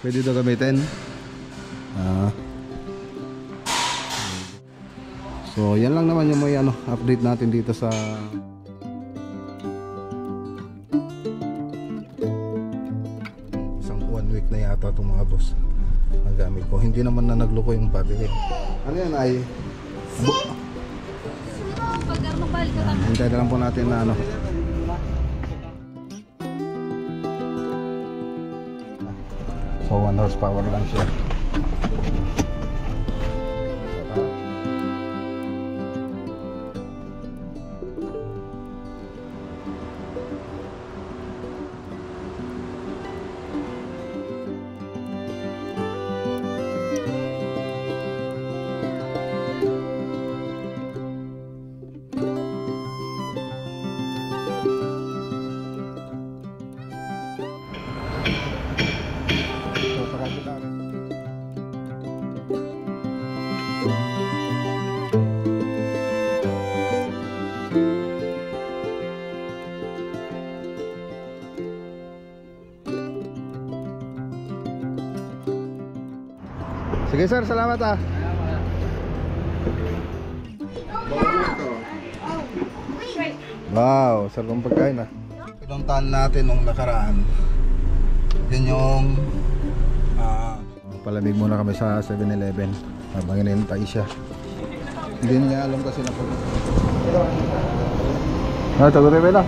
Pwede ito gamitin. So yan lang naman yung may update natin dito sa isang 1 week na yata itong mga boss ang gamit ko. Hindi naman na nagloko yung battery. Ano yan ay hintay na lang po natin na so 1 horsepower lang siya. Sige sir, salamat Wow, sarap ng pagkain Pinuntahan natin nung nakaraan. Yun yung palamig muna kami sa 7-Eleven habang inintay siya. Hindi niya alam kasi na tagot tayo lang.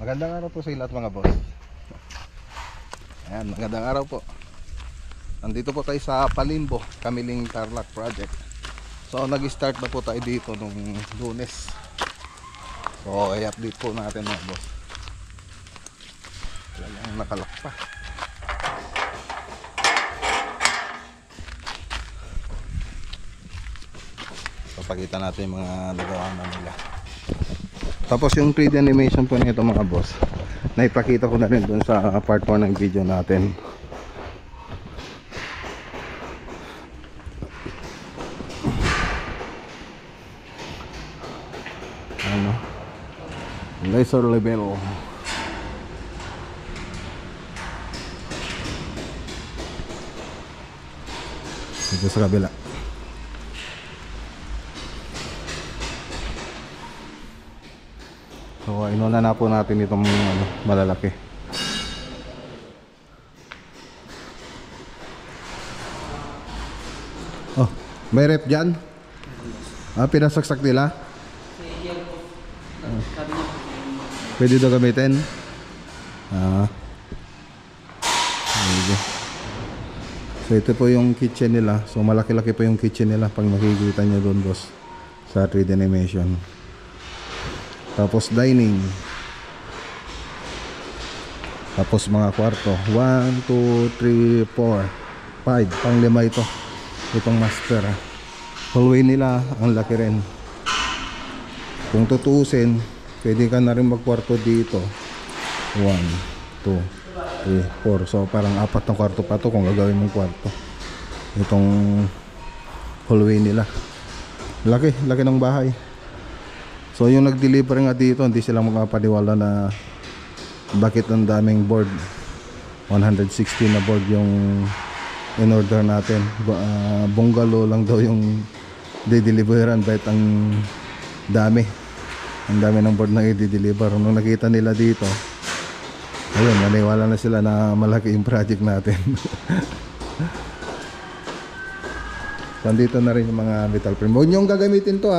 Magandang araw po sa lahat mga boss. Ayan, magandang araw po. Nandito po tayo sa Palimbo, Kamiling Tarlac Project. So nag-start na po tayo dito nung Lunes. So i-update po natin mga boss. Talagang nakalak pa. So pakita natin yung mga nagawa na nila. Tapos yung 3D animation po nito mga boss, naipakita ko na rin dun sa part 4 ng video natin. Laser level. Dito sa kabila. So inuna na po natin itong malalaki. Oh, may rep dyan? Pinasaksak nila? Pwede ito gamitin? So ito po yung kitchen nila. So malaki-laki po yung kitchen nila pag makikita nyo doon boss sa 3D animation. Tapos dining. Tapos mga kwarto 1, 2, 3, 4 5, pang 5 ito. Itong master hallway nila, ang laki rin. Kung tutuusin, pwede ka na rin magkwarto dito 1, 2, 3, 4. So parang 4 na kwarto pa to kung gagawin mong kwarto. Itong hallway nila, laki ng bahay. So yung nag-deliver nga dito, hindi sila makapaniwala na bakit ang daming board. 160 na board yung in-order natin. Bungalow lang daw yung di-deliveran, kahit ang dami ng board na i-deliver. Nung nakita nila dito, ayun, naniwala na sila na malaki yung project natin. So andito na rin yung mga metal frame. Huwag niyong gagamitin to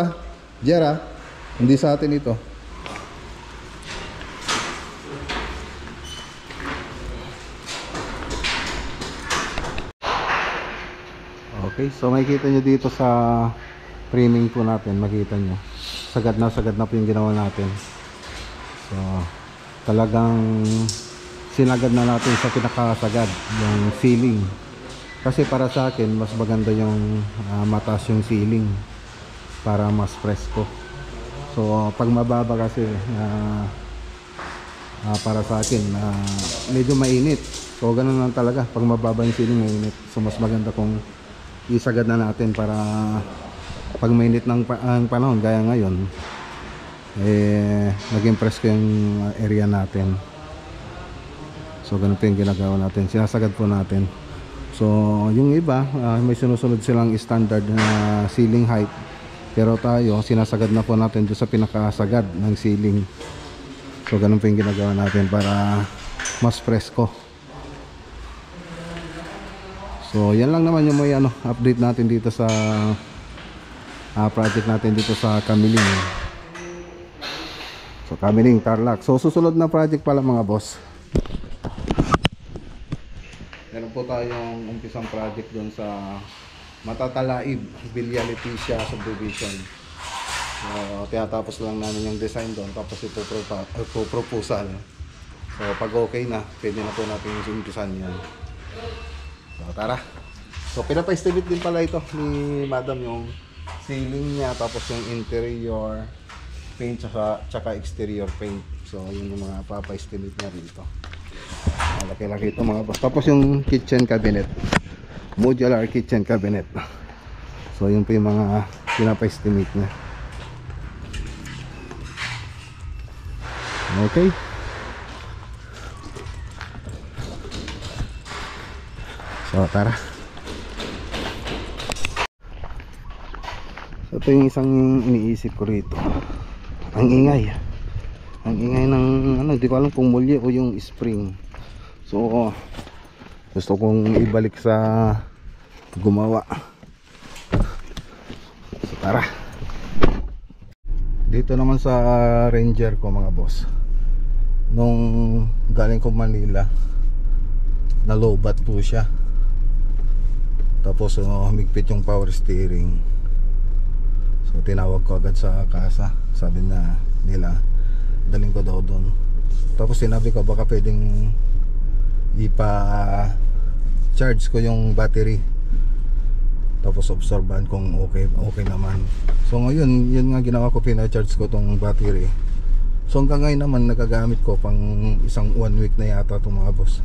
Jera. Hindi sa atin ito. Okay, so makikita nyo dito sa framing po natin, makita nyo sagad na po yung ginawa natin. So talagang sinagad na natin sa pinakasagad yung ceiling, kasi para sa akin mas maganda yung mataas yung ceiling para mas presko. So pag mababa kasi para sa akin medyo mainit. So ganun lang talaga, pag mababa yung ceiling mainit. So mas maganda kung isagad na natin para pag mainit ang panahon gaya ngayon, naging presko yung area natin. So ganun po yung ginagawa natin, sinasagad po natin. So yung iba may sinusunod silang standard na ceiling height, pero tayo sinasagad na po natin doon sa pinakasagad ng ceiling. So ganun po yung ginagawa natin para mas presko. So yan lang naman yung may update natin dito sa project natin dito sa Kamiling. So Kamiling, Tarlac. So susunod na project pala mga boss, meron po tayong umpisang project doon sa Matatalaib, Villa Leticia Subdivision. So tinatapos lang namin yung design doon, tapos ito proposal. So pag okay na, pwede na po natin yung umpisan yan. So tara. So pinapa-estimate din pala ito ni Madam yung ceiling niya, tapos yung interior paint tsaka exterior paint. So yun yung mga papa-estimate niya dito. Laki-laki ito mga boss. Tapos yung kitchen cabinet, modular kitchen cabinet. So yun po yung mga pinapa-estimate niya. Okay. So tara. So ito yung isang iniisip ko rito. Ang ingay ng di ko alam kung mulye o yung spring. So gusto kong ibalik sa gumawa. So tara. Dito naman sa Ranger ko mga boss, nung galing ko Manila, nalobat po siya. Tapos humigpit yung power steering. So tinawag ko agad sa kasa, sabi na nila daling ko daw doon. Tapos sinabi ko baka pwedeng ipa-charge ko yung battery, tapos obserbahan kung okay naman. So ngayon yun nga ginawa ko, pina-charge ko tong battery. So hanggang ngayon naman nagagamit ko pang isang 1 week na yata itong mga boss.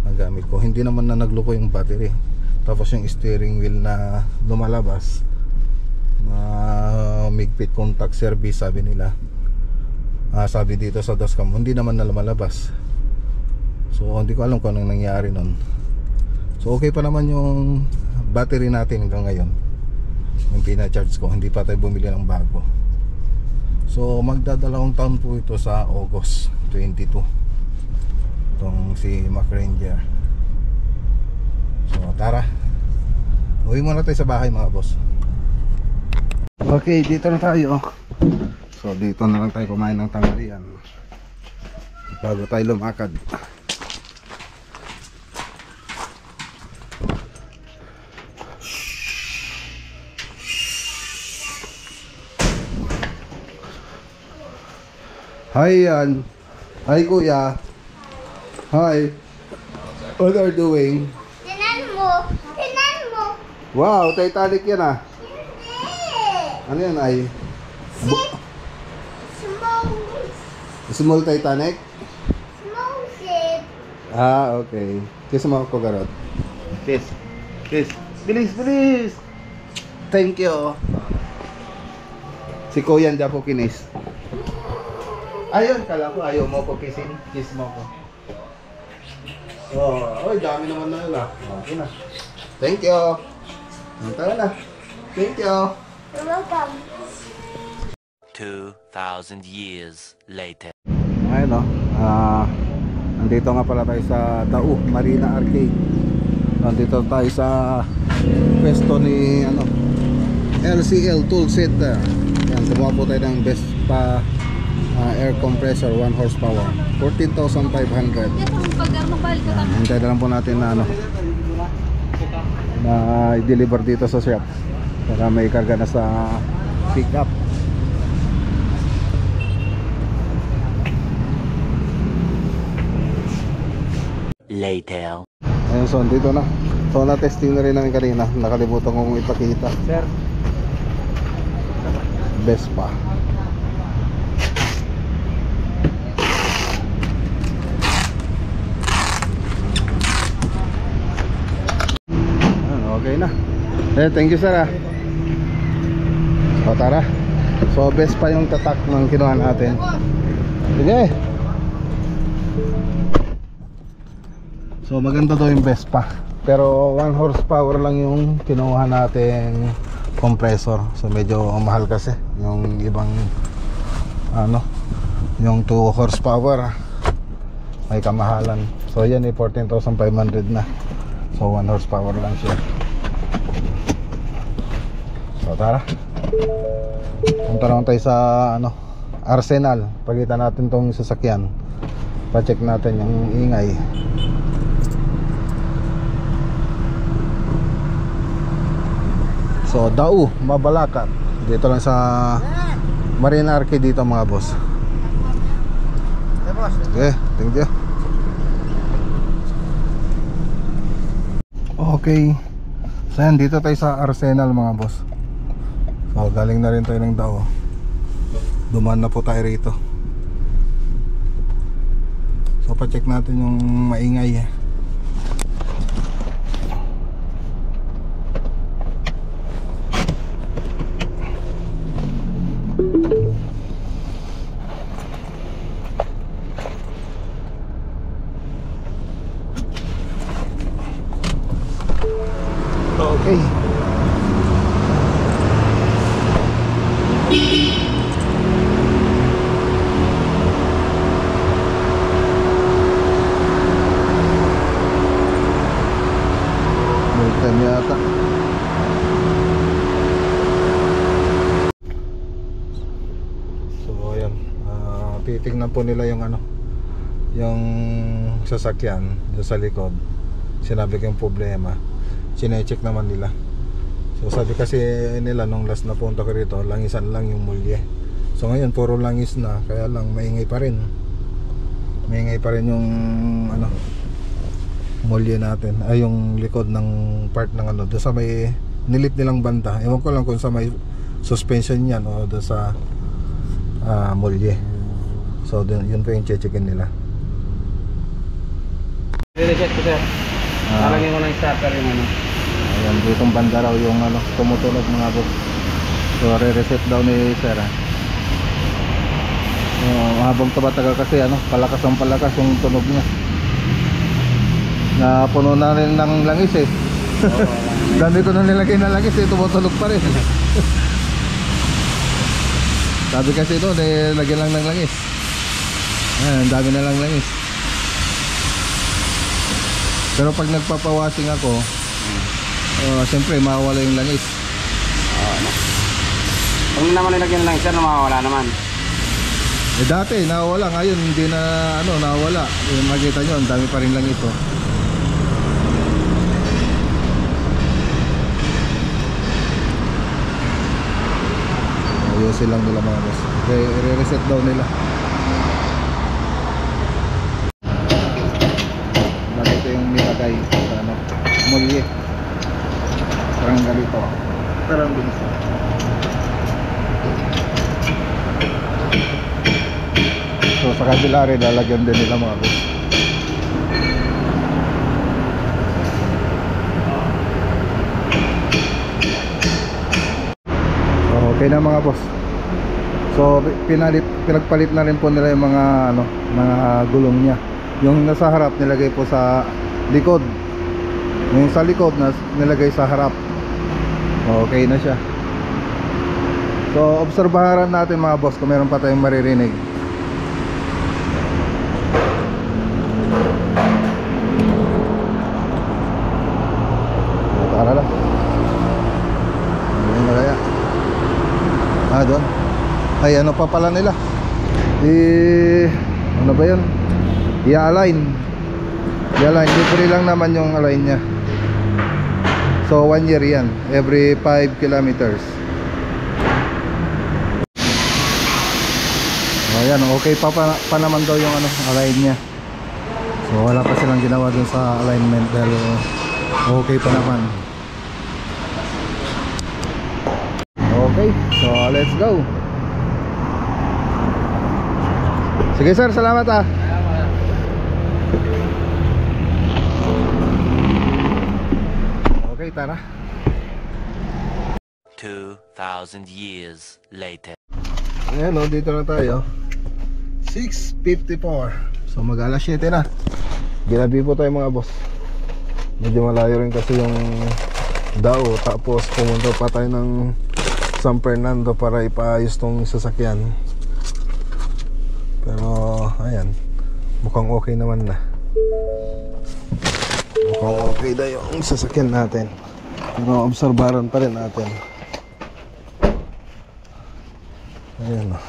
Nagamit ko, hindi naman na nagloko yung battery. Tapos yung steering wheel na lumalabas na migpit contact service, sabi nila, sabi dito sa dashcam, hindi naman na lumalabas. So hindi ko alam kung anong nangyari nun. So okay pa naman yung battery natin hanggang ngayon, yung pina-charge ko. Hindi pa tayo bumili ng bago. So magdadalawang taon po ito sa August 22, itong si Mac Ranger. So tara, uwi muna tayo sa bahay mga boss. Okay, dito na tayo. So dito na lang tayo kumain ng tanghalian bago tayo lumakad. Hi yan. Hi kuya. Hi. What are you doing? Tinan mo. Wow, Titanic yan ah. Ano yan ay? Small Titanic? Small ship. Okay. Kiss mo ako, Garot. Kiss. Bilis. Thank you. Si Kuya hindi ako kinis. Ayun, kala ko ayaw mo ko kissin. Kiss mo ko. Oy, dami naman na yun ah. Okay na. Thank you. Tara na. Thank you. You're welcome. 2,000 years later. Ayun o. Nandito nga pala tayo sa Dao Marina Arcade. Nandito tayo sa pwesto ni LCL Tool Set. Yan, gumawa po tayo ng best pa air compressor 1 horsepower, 14,500. Hintay na lang po natin na na i-deliver dito sa shop para may karga na sa pick up. Later. Ayun, so dito na. So na-testing na rin namin kanina. Nakalimutan kong ipakita. Sir, Vespa. na. Thank you sir ah. So tara. So best pa yung tatak ng kinuha natin. Sige. So maganda daw yung best pa. Pero 1 horsepower lang yung kinuha nating compressor. So medyo mahal kasi yung ibang ano, yung 2 horsepower may kamahalan. So yan 14,500 na. So 1 horsepower lang siya. So tara. Punta naman tayo sa ano, Arsenal. Pagitan natin tong sasakyan. Pa-check natin yung ingay. So Dau, Mabalacat. Dito lang sa Marine Arcade dito mga boss. Okay, thank you. Okay. So yan, dito tayo sa Arsenal mga boss. So galing na rin tayo ng Dau. Dumaan na po tayo rito. So pa-check natin yung maingay. Okay. Multan yata. So ayan, titignan po nila yung ano, yung sasakyan doon sa likod. Sinabi ko yung problema, sinecheck naman nila. So sabi kasi nila nung last na punta ko rito, langisan lang yung mulye. So ngayon puro langis na, kaya lang maingay pa rin. Maingay pa rin yung ano, mulye natin. Ay yung likod ng part ng ano, doon sa may nilip nilang banda. Ewan ko lang kung sa may suspension yan o doon sa mulye. So yun po yung checkin nila. I-reset ko sir. Lalagyan ko ng starter yung ano. Ayan, ditong banda raw yung ano, tumutunog mga boss. So re-reset daw ni sir. Habang tumatagal kasi ano, palakas ang palakas yung tunog niya. Na puno na rin ng langis eh. Dami ko nung nilagay na langis eh, tumutunog pa rin. Sabi kasi ito, lagyan lang ng langis. Ayan, dami na lang langis. Pero pag nagpapawashing ako, siyempre mawawala yung langis. Pag naman nilagyan lang sir, mawawala naman. Eh dati nawawala, ngayon hindi na ano, nawawala. Makita nyo, ang dami pa rin langis oh. Ayusin lang nila mga boss. Okay, i-reset daw nila. Ito yung nilagay sa ano, mulye. Parang ganito. Parang bilis. So sa kabila rin lalagyan din nila mga boss. Okay na mga boss. So pinagpalit na rin po nila yung mga ano, mga gulong niya. Yung nasa harap nilagay po sa likod. Yung sa likod na nilagay sa harap. Okay na siya. So obserbahan natin mga boss kung meron pa tayong maririnig. Tara lang. Ano na kaya? Doon. Ay ano pa pala nila? Ano ba yun? I-align. Libre lang naman yung align nya. So 1 year yan. Every 5 kilometers. Ayan, okay pa naman daw yung ano, align nya. So wala pa silang ginawa dun sa alignment dahil okay pa naman. Okay, so let's go. Sige sir, salamat ah. Okay, tara. 2,000 years later. Ayan o, dito na tayo. 6:54. So mag alas 7 na. Ginabi po tayo mga boss. Medyo malayo rin kasi yung Dao. Tapos pumunta pa tayo ng San Fernando para ipaayos tong sasakyan. Pero ayan, mukhang okay naman na. Mukhang okay na yung sasakyan natin. Pero obserbaran pa rin natin. Ayan o.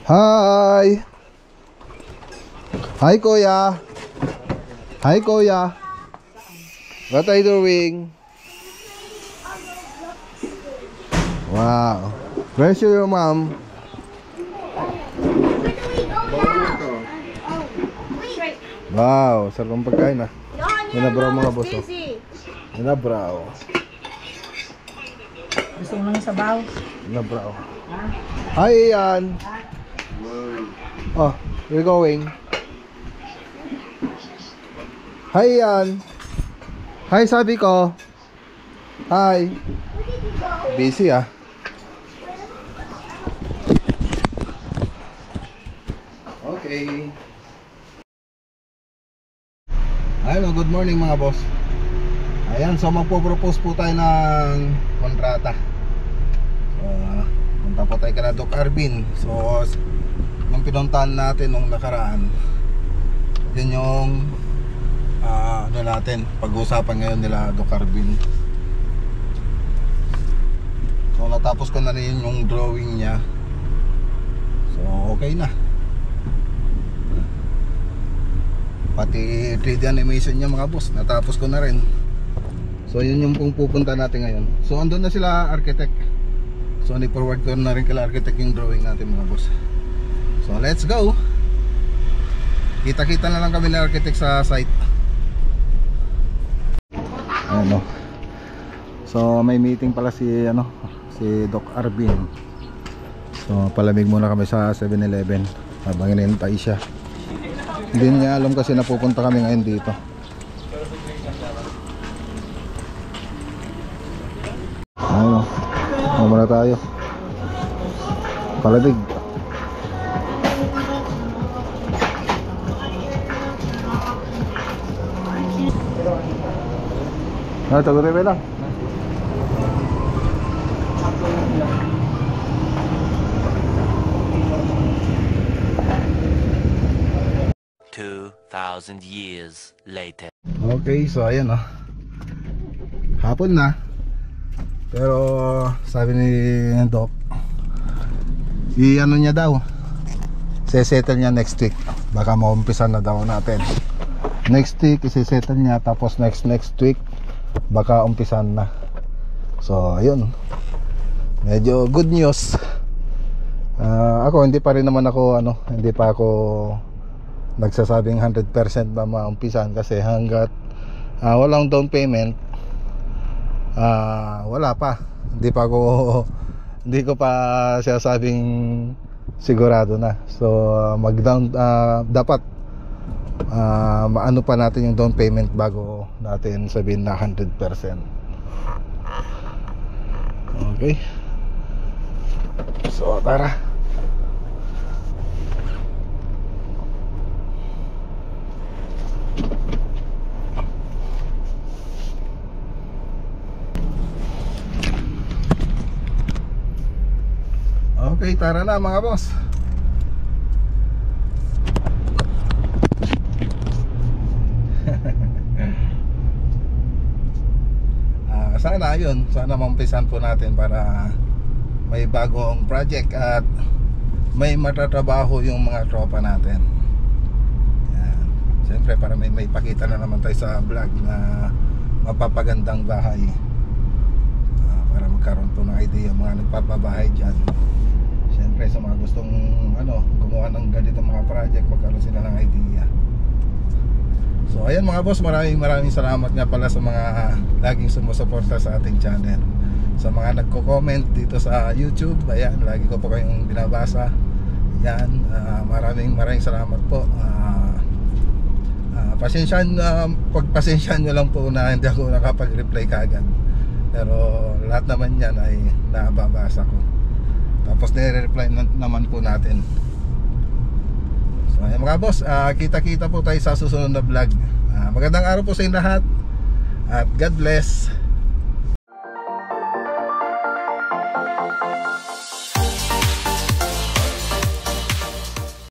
Hi! Hi kuya! Hi kuya! What are you doing? Wow! Where's your mom? Wow! Sarap ang pagkain ah. Inabraw mga boss oh. Inabraw. Gusto mo ng sabaw? Inabraw. Hi Ian! Oh, we're going. Hi Ian! Hi sabi ko. Hi! Busy ah. Okay. Hello, good morning mga boss. Ayan, so magpo-propose po tayo ng kontrata. So, punta po tayo kay Doc Arvin. So, yung pinuntahan natin nung nakaraan, yun yung ano natin, pag-uusapan ngayon nila Doc Arvin. So, natapos ko na rin yung drawing niya. So, okay na. Pati 3D animation niya mga boss, natapos ko na rin. So yun yung pong pupunta natin ngayon. So andun na sila architect. So ni-forward ko na rin kila architect yung drawing natin mga boss. So let's go. Kita-kita na lang kami ng architect sa site. Ano. So may meeting pala si si Doc Arvin. So palamig muna kami sa 7-Eleven habang hinihintay siya. Hindi niya alam kasi napupunta kami ngayon dito. Ayun, muna tayo. Palabig. Tagot-tagot lang. Thousand years later. Okay, so ayan oh. Hapon na. Pero sabi ni Doc, i-ano niya daw, sesettle niya next week. Baka maumpisan na daw natin next week, i-settle niya. Tapos next week baka umpisan na. So ayun, medyo good news. Ako hindi pa rin naman ako hindi pa ako nagsasabing 100% na maumpisan kasi hanggat walang down payment, wala pa. Hindi ko pa sinasabing sigurado na. So mag-down dapat maano pa natin yung down payment bago natin sabihin na 100%. Okay. So tara. Okay, tara na mga boss. Sana yun, sana maumpisan po natin para may bagong project at may matatrabaho yung mga tropa natin. Yan. Siyempre para may pakita na naman tayo sa vlog na mapapagandang bahay, para magkaroon po ng idea mga nagpapabahay dyan. Siyempre sa mga gustong gumawa ng ganitong mga project, magkaroon sila ng idea. So ayan mga boss, maraming salamat nga pala sa mga laging sumusuporta sa ating channel. Sa mga nagko-comment dito sa YouTube, ayan, lagi ko po kayong binabasa. Yan, maraming salamat po. Pagpasensyahan nyo lang po na hindi ako nakapag-reply kagad. Pero lahat naman yan ay nababasa ko. Tapos nire-reply naman po natin. So ayan mga boss, kita-kita po tayo sa susunod na vlog. Magandang araw po sa inyo lahat. At God bless.